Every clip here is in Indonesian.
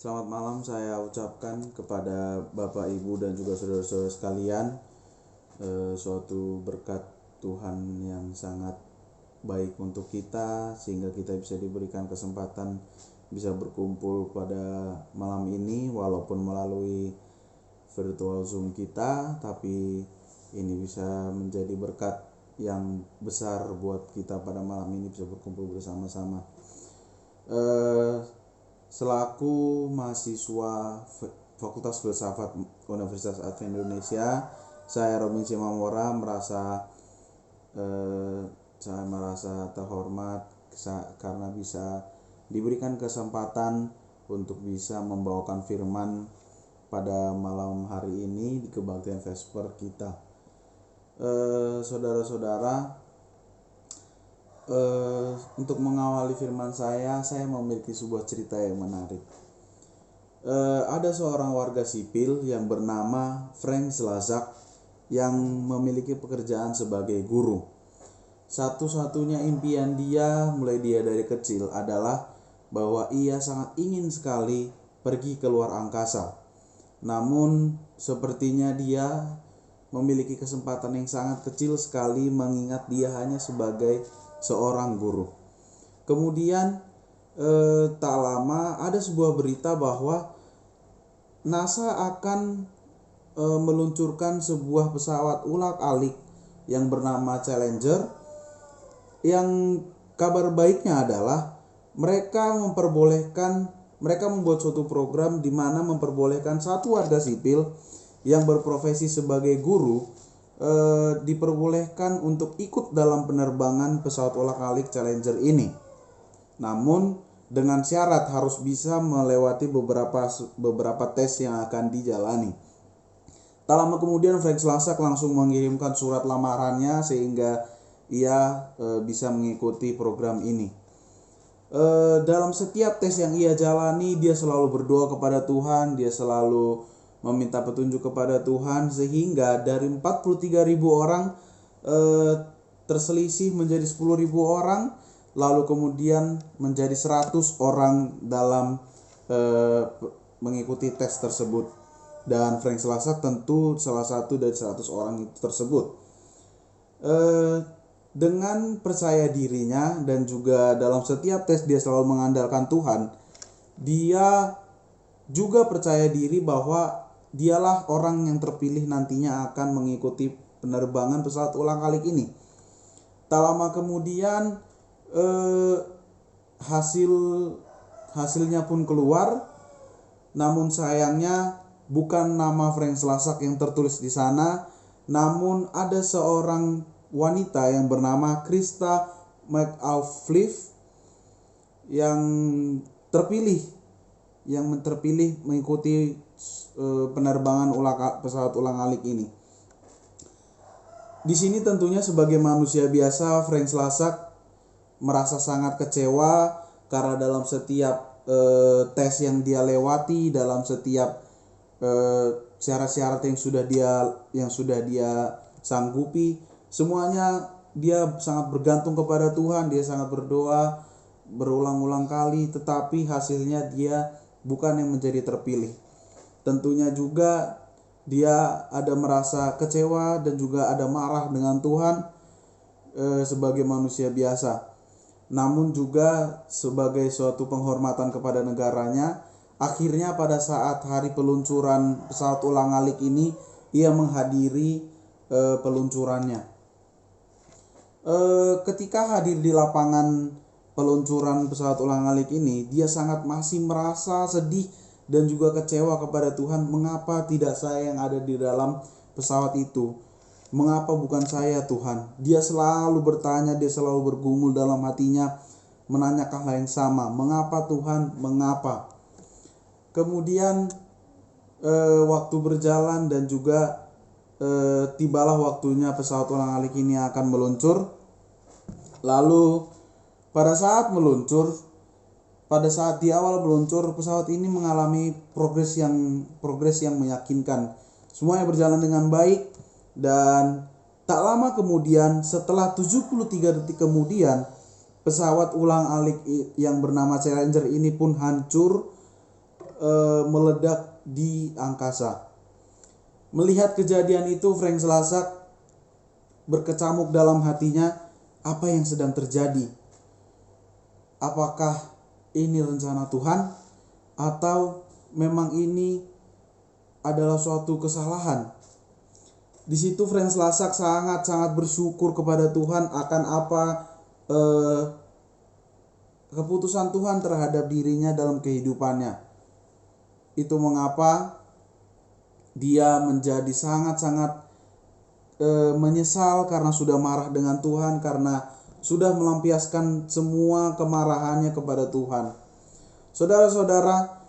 Selamat malam saya ucapkan kepada Bapak, Ibu, dan juga saudara-saudara sekalian, suatu berkat Tuhan yang sangat baik untuk kita, sehingga kita bisa diberikan kesempatan bisa berkumpul pada malam ini walaupun melalui virtual Zoom kita, tapi ini bisa menjadi berkat yang besar buat kita pada malam ini bisa berkumpul bersama-sama. Selaku mahasiswa Fakultas Filsafat Universitas Advent Indonesia, saya Robin Simamora saya merasa terhormat karena bisa diberikan kesempatan untuk bisa membawakan firman pada malam hari ini di kebaktian Vesper kita. Saudara-saudara, untuk mengawali firman saya memiliki sebuah cerita yang menarik. Ada seorang warga sipil yang bernama Frank Slazak yang memiliki pekerjaan sebagai guru. Satu-satunya impian dia mulai dia dari kecil adalah bahwa ia sangat ingin sekali pergi ke luar angkasa. Namun sepertinya dia memiliki kesempatan yang sangat kecil sekali mengingat dia hanya sebagai seorang guru. Kemudian tak lama ada sebuah berita bahwa NASA akan meluncurkan sebuah pesawat ulang-alik yang bernama Challenger, yang kabar baiknya adalah mereka membuat suatu program di mana memperbolehkan satu warga sipil yang berprofesi sebagai guru diperbolehkan untuk ikut dalam penerbangan pesawat ulang-alik Challenger ini. Namun dengan syarat harus bisa melewati beberapa tes yang akan dijalani. Tak lama kemudian Frank Slazak langsung mengirimkan surat lamarannya sehingga ia bisa mengikuti program ini. Dalam setiap tes yang ia jalani, dia selalu berdoa kepada Tuhan, dia selalu meminta petunjuk kepada Tuhan, sehingga dari 43.000 orang terselisih menjadi 10.000 orang, lalu kemudian menjadi 100 orang dalam mengikuti tes tersebut. Dan Frank Slazak tentu salah satu dari 100 orang itu tersebut. Dengan percaya dirinya dan juga dalam setiap tes dia selalu mengandalkan Tuhan, dia juga percaya diri bahwa dialah orang yang terpilih nantinya akan mengikuti penerbangan pesawat ulang-alik ini. Tak lama kemudian hasilnya pun keluar, namun sayangnya bukan nama Frank Slazak yang tertulis di sana, namun ada seorang wanita yang bernama Krista McAuliffe yang terpilih mengikuti penerbangan pesawat ulang-alik ini. Di sini tentunya sebagai manusia biasa, Frank Slazak merasa sangat kecewa karena dalam setiap tes yang dia lewati, dalam setiap syarat-syarat yang sudah dia sanggupi, semuanya dia sangat bergantung kepada Tuhan, dia sangat berdoa berulang-ulang kali, tetapi hasilnya dia bukan yang menjadi terpilih. Tentunya juga dia ada merasa kecewa dan juga ada marah dengan Tuhan sebagai manusia biasa. Namun juga sebagai suatu penghormatan kepada negaranya, akhirnya pada saat hari peluncuran pesawat ulang-alik ini, ia menghadiri peluncurannya. Ketika hadir di lapangan peluncuran pesawat ulang-alik ini, dia masih merasa sedih dan juga kecewa kepada Tuhan. Mengapa tidak saya yang ada di dalam pesawat itu? Mengapa bukan saya, Tuhan? Dia selalu bertanya, dia selalu bergumul dalam hatinya, menanyakan hal yang sama. Mengapa Tuhan? Mengapa? Kemudian waktu berjalan dan juga tibalah waktunya pesawat ulang-alik ini akan meluncur. Lalu pada saat di awal meluncur, pesawat ini mengalami progres yang meyakinkan. Semuanya berjalan dengan baik, dan tak lama kemudian setelah 73 detik kemudian, pesawat ulang-alik yang bernama Challenger ini pun hancur meledak di angkasa. Melihat kejadian itu, Frank Slazak berkecamuk dalam hatinya, apa yang sedang terjadi? Apakah ini rencana Tuhan atau memang ini adalah suatu kesalahan? Di situ Frank Slazak sangat bersyukur kepada Tuhan akan apa keputusan Tuhan terhadap dirinya dalam kehidupannya. Itu mengapa dia menjadi sangat menyesal karena sudah marah dengan Tuhan, karena sudah melampiaskan semua kemarahannya kepada Tuhan. Saudara-saudara,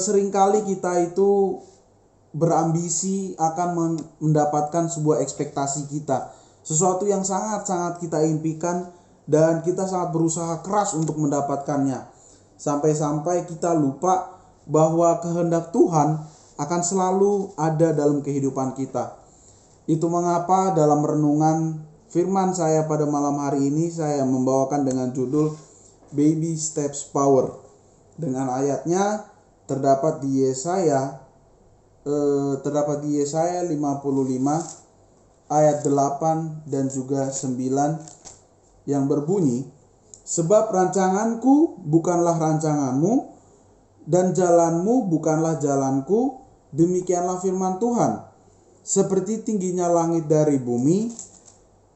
seringkali kita itu berambisi akan mendapatkan sebuah ekspektasi kita, sesuatu yang sangat kita impikan, dan kita sangat berusaha keras untuk mendapatkannya. Sampai-sampai kita lupa bahwa kehendak Tuhan akan selalu ada dalam kehidupan kita. Itu mengapa dalam renungan firman saya pada malam hari ini saya membawakan dengan judul Baby Steps Power. Dengan ayatnya terdapat di Yesaya 55 ayat 8 dan juga 9 yang berbunyi, sebab rancanganku bukanlah rancanganmu dan jalanmu bukanlah jalanku, demikianlah firman Tuhan. Seperti tingginya langit dari bumi,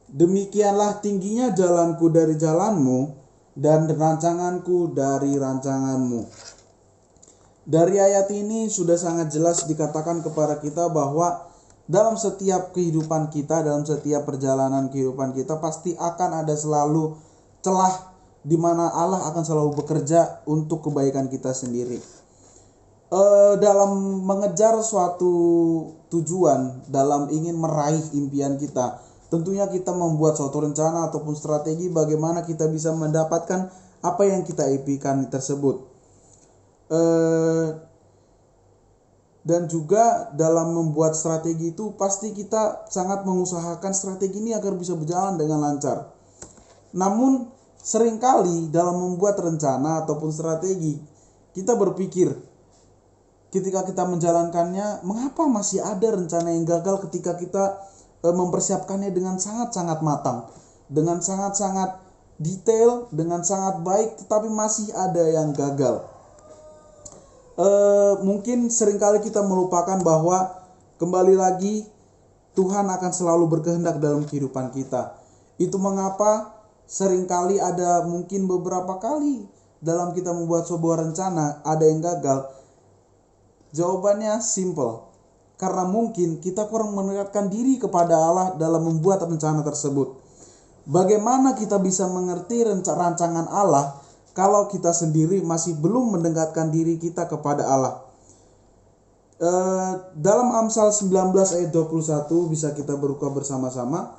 demikianlah tingginya jalanku dari jalanmu dan rancanganku dari rancanganmu. Dari ayat ini sudah sangat jelas dikatakan kepada kita bahwa dalam setiap kehidupan kita, dalam setiap perjalanan kehidupan kita, pasti akan ada selalu celah di mana Allah akan selalu bekerja untuk kebaikan kita sendiri. Dalam mengejar suatu tujuan, dalam ingin meraih impian kita, tentunya kita membuat suatu rencana ataupun strategi bagaimana kita bisa mendapatkan apa yang kita impikan tersebut. Dan juga dalam membuat strategi itu pasti kita sangat mengusahakan strategi ini agar bisa berjalan dengan lancar. Namun seringkali dalam membuat rencana ataupun strategi, kita berpikir ketika kita menjalankannya, mengapa masih ada rencana yang gagal ketika kita mempersiapkannya dengan sangat matang, dengan sangat detail, dengan sangat baik, tetapi masih ada yang gagal. Mungkin seringkali kita melupakan bahwa kembali lagi Tuhan akan selalu berkehendak dalam kehidupan kita. Itu mengapa seringkali ada mungkin beberapa kali dalam kita membuat sebuah rencana ada yang gagal. Jawabannya simple, karena mungkin kita kurang mendekatkan diri kepada Allah dalam membuat rencana tersebut. Bagaimana kita bisa mengerti rancangan Allah kalau kita sendiri masih belum mendekatkan diri kita kepada Allah? Dalam Amsal 19 ayat 21 bisa kita buka bersama-sama.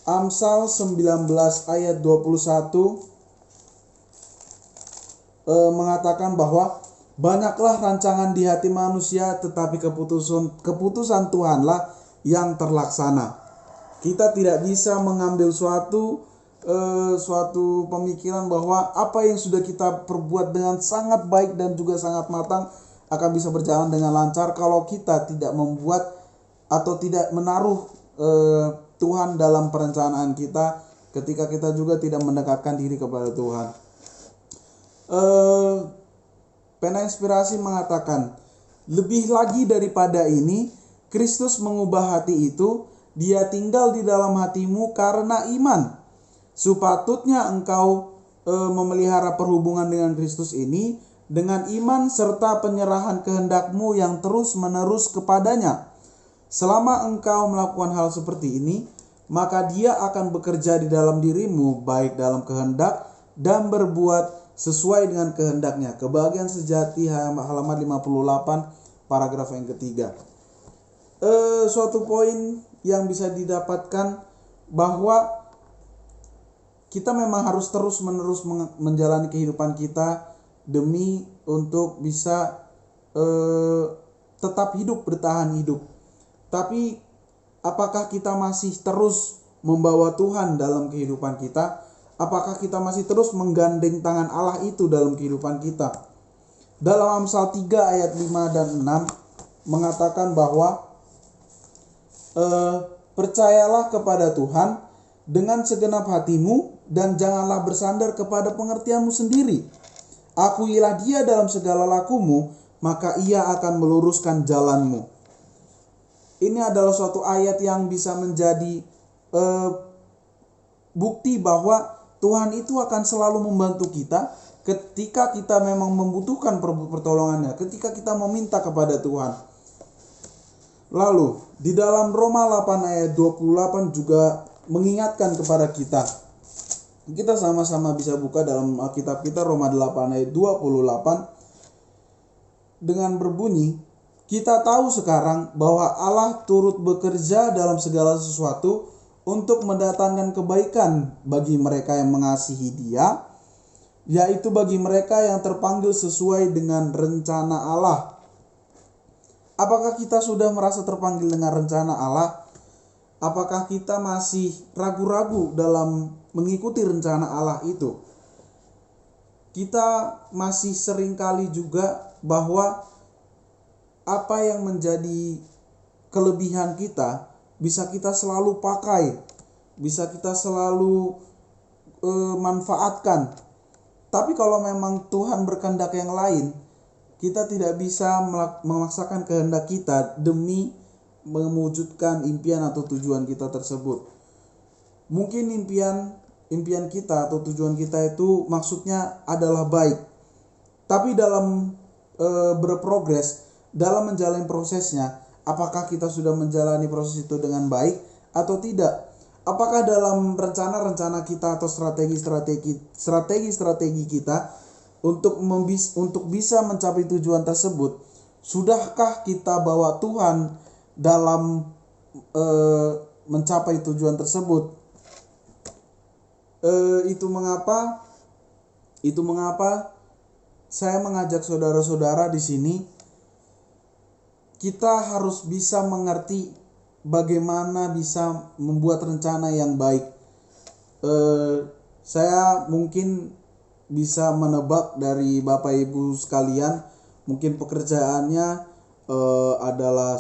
Amsal 19 ayat 21 mengatakan bahwa banyaklah rancangan di hati manusia, tetapi keputusan Tuhanlah yang terlaksana. Kita tidak bisa mengambil suatu pemikiran bahwa apa yang sudah kita perbuat dengan sangat baik dan juga sangat matang akan bisa berjalan dengan lancar kalau kita tidak membuat atau tidak menaruh Tuhan dalam perencanaan kita, ketika kita juga tidak mendekatkan diri kepada Tuhan. Pena Inspirasi mengatakan, lebih lagi daripada ini, Kristus mengubah hati itu, Dia tinggal di dalam hatimu karena iman. Sepatutnya engkau memelihara perhubungan dengan Kristus ini dengan iman serta penyerahan kehendakmu yang terus-menerus kepadanya. Selama engkau melakukan hal seperti ini, maka Dia akan bekerja di dalam dirimu, baik dalam kehendak dan berbuat sesuai dengan kehendaknya. Kebahagiaan sejati halaman 58 paragraf yang ketiga. Suatu poin yang bisa didapatkan bahwa kita memang harus terus-menerus menjalani kehidupan kita demi untuk bisa tetap hidup, bertahan hidup. Tapi apakah kita masih terus membawa Tuhan dalam kehidupan kita? Apakah kita masih terus menggandeng tangan Allah itu dalam kehidupan kita? Dalam Amsal 3 ayat 5 dan 6 mengatakan bahwa percayalah kepada Tuhan dengan segenap hatimu dan janganlah bersandar kepada pengertianmu sendiri. Akuilah Dia dalam segala lakumu, maka Ia akan meluruskan jalanmu. Ini adalah suatu ayat yang bisa menjadi bukti bahwa Tuhan itu akan selalu membantu kita ketika kita memang membutuhkan pertolongannya, ketika kita meminta kepada Tuhan. Lalu di dalam Roma 8 ayat 28 juga mengingatkan kepada kita. Kita sama-sama bisa buka dalam Alkitab kita, Roma 8 ayat 28 dengan berbunyi, kita tahu sekarang bahwa Allah turut bekerja dalam segala sesuatu untuk mendatangkan kebaikan bagi mereka yang mengasihi Dia, yaitu bagi mereka yang terpanggil sesuai dengan rencana Allah. Apakah kita sudah merasa terpanggil dengan rencana Allah? Apakah kita masih ragu-ragu dalam mengikuti rencana Allah itu? Kita masih seringkali juga bahwa apa yang menjadi kelebihan kita bisa kita selalu pakai, bisa kita selalu manfaatkan. Tapi kalau memang Tuhan berkehendak yang lain, kita tidak bisa memaksakan kehendak kita demi mewujudkan impian atau tujuan kita tersebut. Mungkin impian kita atau tujuan kita itu maksudnya adalah baik, tapi dalam berprogres, dalam menjalani prosesnya, apakah kita sudah menjalani proses itu dengan baik atau tidak? Apakah dalam rencana-rencana kita atau strategi kita untuk bisa mencapai tujuan tersebut, sudahkah kita bawa Tuhan dalam mencapai tujuan tersebut? Itu mengapa saya mengajak saudara-saudara di sini, kita harus bisa mengerti bagaimana bisa membuat rencana yang baik. Saya mungkin bisa menebak dari Bapak Ibu sekalian, mungkin pekerjaannya adalah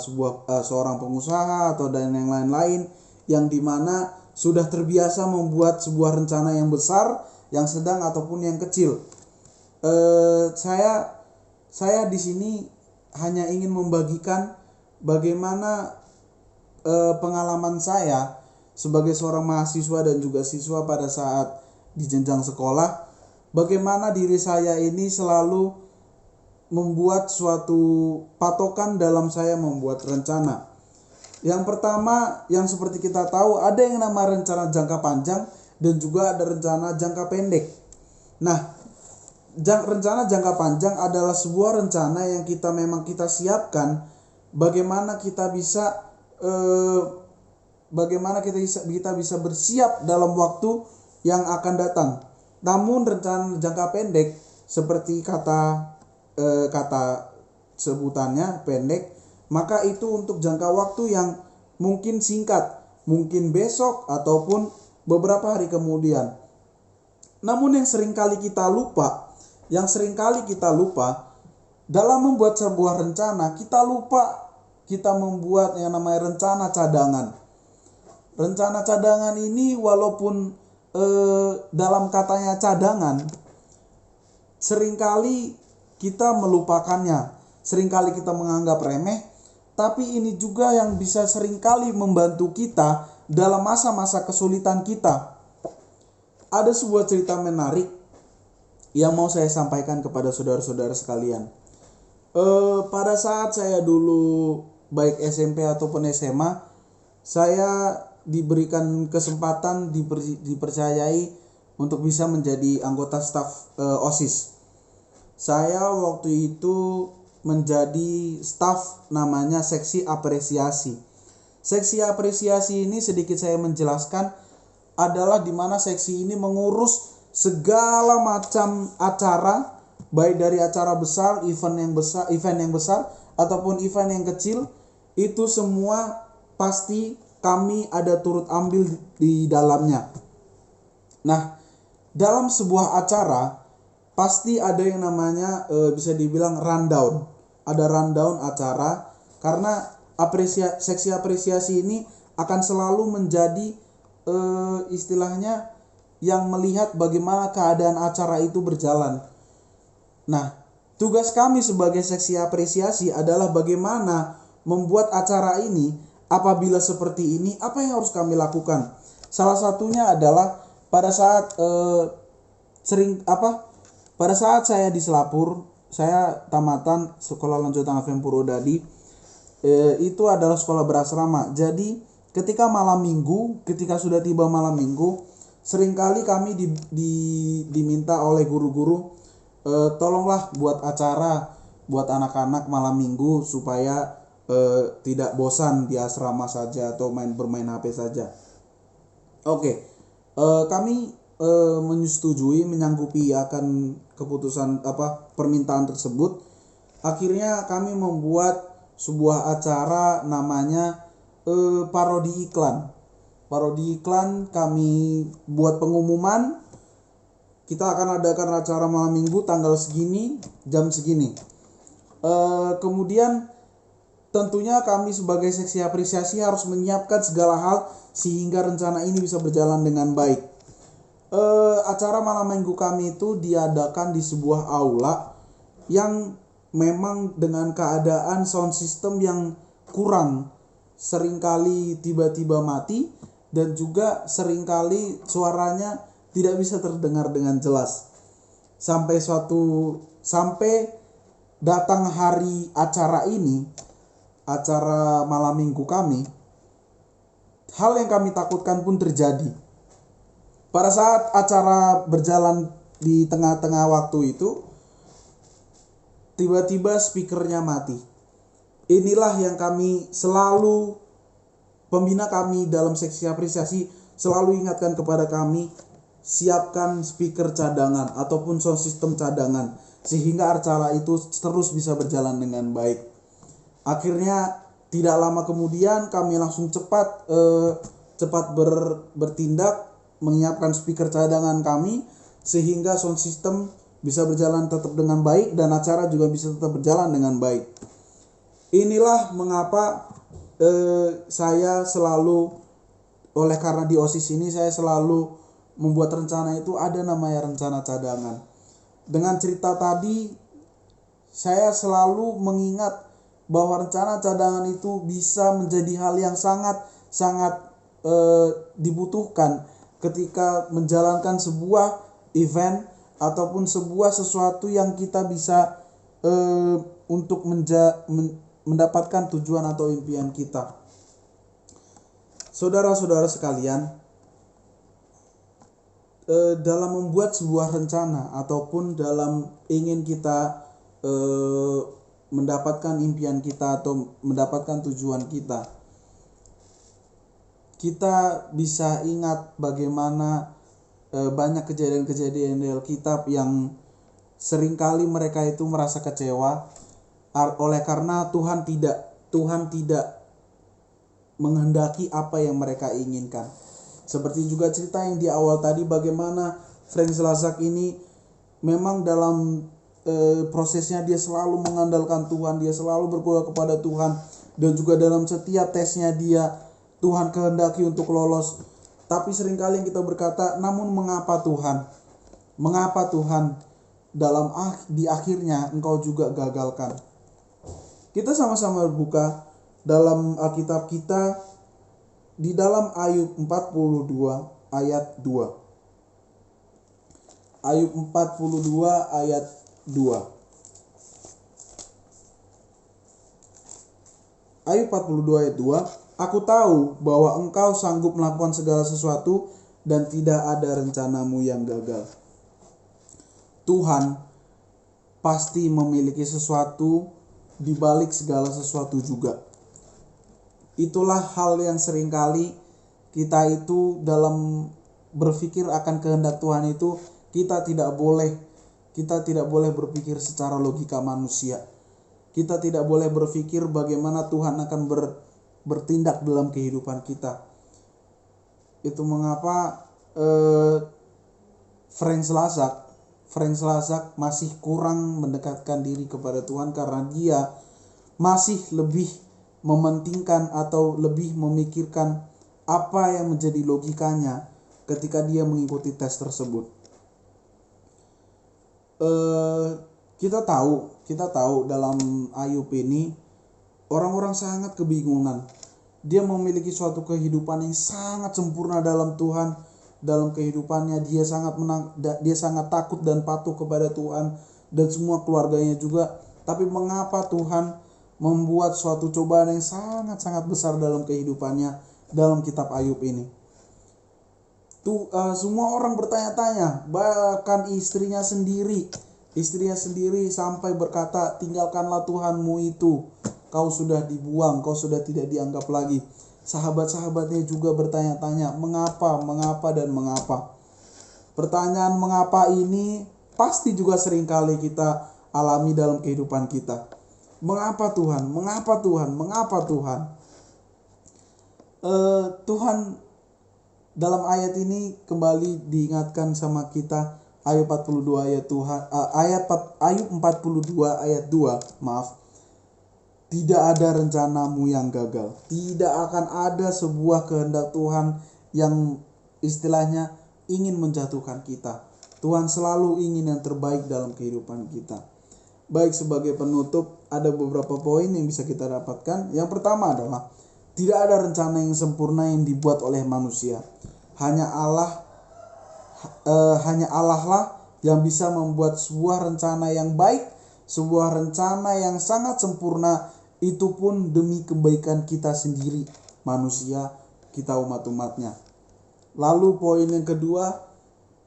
seorang pengusaha atau dan yang lain-lain, yang dimana sudah terbiasa membuat sebuah rencana yang besar, yang sedang ataupun yang kecil. Saya di sini hanya ingin membagikan bagaimana pengalaman saya sebagai seorang mahasiswa dan juga siswa pada saat di jenjang sekolah, bagaimana diri saya ini selalu membuat suatu patokan dalam saya membuat rencana. Yang pertama, yang seperti kita tahu, ada yang nama rencana jangka panjang dan juga ada rencana jangka pendek. Nah, rencana jangka panjang adalah sebuah rencana yang kita siapkan bagaimana kita bisa bersiap dalam waktu yang akan datang. Namun rencana jangka pendek seperti kata sebutannya pendek, maka itu untuk jangka waktu yang mungkin singkat, mungkin besok ataupun beberapa hari kemudian. Namun yang seringkali kita lupa dalam membuat sebuah rencana, kita membuat yang namanya rencana cadangan. Rencana cadangan ini walaupun dalam katanya cadangan, seringkali kita melupakannya, seringkali kita menganggap remeh, tapi ini juga yang bisa seringkali membantu kita dalam masa-masa kesulitan kita. Ada sebuah cerita menarik yang mau saya sampaikan kepada saudara-saudara sekalian. Pada saat saya dulu baik SMP ataupun SMA, saya diberikan kesempatan, dipercayai untuk bisa menjadi anggota staf OSIS. Saya waktu itu menjadi staf namanya seksi apresiasi. Seksi apresiasi ini sedikit saya menjelaskan adalah di mana seksi ini mengurus segala macam acara, baik dari acara besar, event yang besar ataupun event yang kecil, itu semua pasti kami ada turut ambil di dalamnya. Nah, dalam sebuah acara pasti ada yang namanya bisa dibilang rundown. Ada rundown acara, karena seksi apresiasi ini akan selalu menjadi istilahnya yang melihat bagaimana keadaan acara itu berjalan. Nah, tugas kami sebagai seksi apresiasi adalah bagaimana membuat acara ini. Apabila seperti ini, apa yang harus kami lakukan? Salah satunya adalah pada saat pada saat saya di Selapur, saya tamatan sekolah lanjutan FM Purwodadi. Itu adalah sekolah berasrama. Jadi ketika malam minggu, ketika sudah tiba malam minggu, seringkali kami diminta oleh guru-guru, tolonglah buat acara buat anak-anak malam minggu supaya tidak bosan di asrama saja atau bermain HP saja. Oke, kami menyetujui, menyanggupi akan keputusan permintaan tersebut. Akhirnya kami membuat sebuah acara namanya parodi iklan. Parodi iklan, kami buat pengumuman, kita akan adakan acara malam minggu tanggal segini, jam segini. Kemudian tentunya kami sebagai seksi apresiasi harus menyiapkan segala hal sehingga rencana ini bisa berjalan dengan baik. Acara malam minggu kami itu diadakan di sebuah aula yang memang dengan keadaan sound system yang kurang, seringkali tiba-tiba mati, dan juga seringkali suaranya tidak bisa terdengar dengan jelas. Sampai datang hari acara ini, acara malam minggu kami, hal yang kami takutkan pun terjadi. Pada saat acara berjalan di tengah-tengah waktu itu, tiba-tiba speakernya mati. Inilah yang kami selalu, pembina kami dalam seksi apresiasi selalu ingatkan kepada kami, siapkan speaker cadangan ataupun sound system cadangan sehingga acara itu terus bisa berjalan dengan baik. Akhirnya tidak lama kemudian kami langsung cepat bertindak menyiapkan speaker cadangan kami sehingga sound system bisa berjalan tetap dengan baik dan acara juga bisa tetap berjalan dengan baik. Inilah mengapa saya selalu, oleh karena di OSIS ini saya selalu membuat rencana itu ada namanya rencana cadangan. Dengan cerita tadi saya selalu mengingat bahwa rencana cadangan itu bisa menjadi hal yang sangat dibutuhkan ketika menjalankan sebuah event ataupun sebuah sesuatu yang kita bisa untuk mendapatkan tujuan atau impian kita. Saudara-saudara sekalian, dalam membuat sebuah rencana ataupun dalam ingin kita mendapatkan impian kita atau mendapatkan tujuan kita bisa ingat bagaimana banyak kejadian-kejadian di Alkitab yang seringkali mereka itu merasa kecewa oleh karena Tuhan tidak menghendaki apa yang mereka inginkan. Seperti juga cerita yang di awal tadi, bagaimana Frank Slazak ini memang dalam prosesnya dia selalu mengandalkan Tuhan, dia selalu berdoa kepada Tuhan, dan juga dalam setiap tesnya dia Tuhan kehendaki untuk lolos. Tapi seringkali kita berkata, namun mengapa Tuhan? Mengapa Tuhan di akhirnya engkau juga gagalkan? Kita sama-sama buka dalam Alkitab kita di dalam Ayub 42 ayat 2. Ayub 42 ayat 2. Ayub 42 ayat 2. Aku tahu bahwa engkau sanggup melakukan segala sesuatu dan tidak ada rencanamu yang gagal. Tuhan pasti memiliki sesuatu di balik segala sesuatu juga. Itulah hal yang seringkali kita itu dalam berpikir akan kehendak Tuhan itu kita tidak boleh berpikir secara logika manusia. Kita tidak boleh berpikir bagaimana Tuhan akan bertindak dalam kehidupan kita. Itu mengapa Frank Frank Slazak masih kurang mendekatkan diri kepada Tuhan karena dia masih lebih mementingkan atau lebih memikirkan apa yang menjadi logikanya ketika dia mengikuti tes tersebut. Kita tahu dalam Ayub ini orang-orang sangat kebingungan. Dia memiliki suatu kehidupan yang sangat sempurna dalam Tuhan. Dalam kehidupannya dia sangat takut dan patuh kepada Tuhan dan semua keluarganya juga. Tapi mengapa Tuhan membuat suatu cobaan yang sangat-sangat besar dalam kehidupannya dalam kitab Ayub ini? Semua orang bertanya-tanya, bahkan istrinya sendiri sampai berkata, tinggalkanlah Tuhanmu itu, kau sudah dibuang, kau sudah tidak dianggap lagi. Sahabat-sahabatnya juga bertanya-tanya, mengapa dan mengapa. Pertanyaan mengapa ini pasti juga seringkali kita alami dalam kehidupan kita. Mengapa Tuhan? Mengapa Tuhan? Mengapa Tuhan? Tuhan dalam ayat ini kembali diingatkan sama kita, Ayub 42 Ayub 42 ayat 2, maaf. Tidak ada rencanamu yang gagal. Tidak akan ada sebuah kehendak Tuhan yang istilahnya ingin menjatuhkan kita. Tuhan selalu ingin yang terbaik dalam kehidupan kita. Baik, sebagai penutup ada beberapa poin yang bisa kita dapatkan. Yang pertama adalah tidak ada rencana yang sempurna yang dibuat oleh manusia. Hanya Allah lah yang bisa membuat sebuah rencana yang baik, sebuah rencana yang sangat sempurna, itu pun demi kebaikan kita sendiri, manusia, kita umat-umatnya. Lalu poin yang kedua,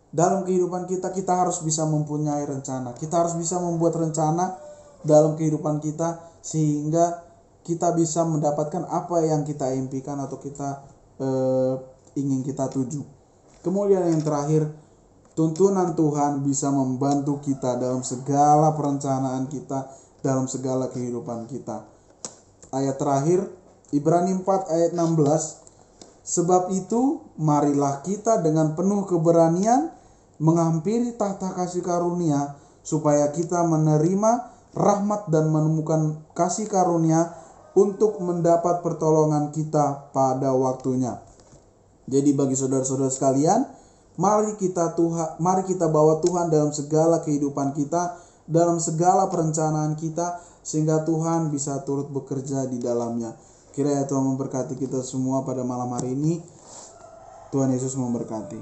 dalam kehidupan kita harus bisa mempunyai rencana. Kita harus bisa membuat rencana dalam kehidupan kita sehingga kita bisa mendapatkan apa yang kita impikan atau kita ingin kita tuju. Kemudian yang terakhir, tuntunan Tuhan bisa membantu kita dalam segala perencanaan kita, dalam segala kehidupan kita. Ayat terakhir, Ibrani 4 ayat 16. Sebab itu, marilah kita dengan penuh keberanian menghampiri tahta kasih karunia, supaya kita menerima rahmat dan menemukan kasih karunia untuk mendapat pertolongan kita pada waktunya. Jadi bagi saudara-saudara sekalian, mari kita bawa Tuhan dalam segala kehidupan kita, dalam segala perencanaan kita, sehingga Tuhan bisa turut bekerja di dalamnya. Kiranya Tuhan memberkati kita semua pada malam hari ini. Tuhan Yesus memberkati.